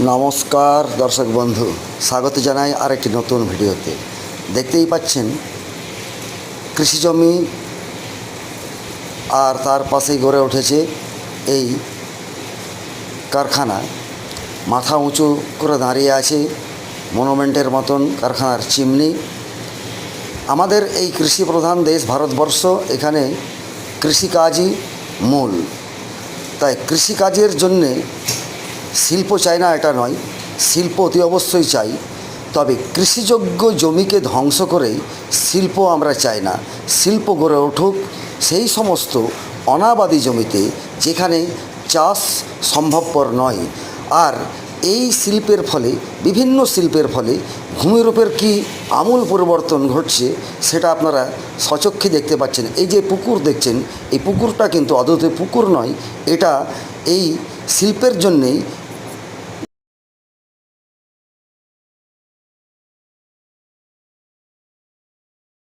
নমস্কার দর্শক বন্ধু, স্বাগত জানাই আরেকটি নতুন ভিডিওতে। দেখতেই পাচ্ছেন কৃষি জমি, আর তার পাশেই গড়ে উঠেছে এই কারখানা। মাথা উঁচু করে দাঁড়িয়ে আছে মনুমেন্টের মতন কারখানার চিমনি। আমাদের এই কৃষি প্রধান দেশ ভারতবর্ষ, এখানে কৃষিকাজই মূল। তাই কৃষিকাজের জন্যে শিল্প চাই না এটা নয়, শিল্প অতি অবশ্যই চাই, তবে কৃষিযোগ্য জমিকে ধ্বংস করে শিল্প আমরা চাই না। শিল্প গড়ে উঠুক সেই সমস্ত অনাবাদি জমিতে যেখানে চাষ সম্ভবপর নয়। আর এই শিল্পের ফলে, বিভিন্ন শিল্পের ফলে ভূমিরূপের কি আমূল পরিবর্তন ঘটছে সেটা আপনারা সচক্ষে দেখতে পাচ্ছেন। এই যে পুকুর দেখছেন, এই পুকুরটা কিন্তু অদ্বৈত পুকুর নয়, এটা এই শিল্পের জন্যেই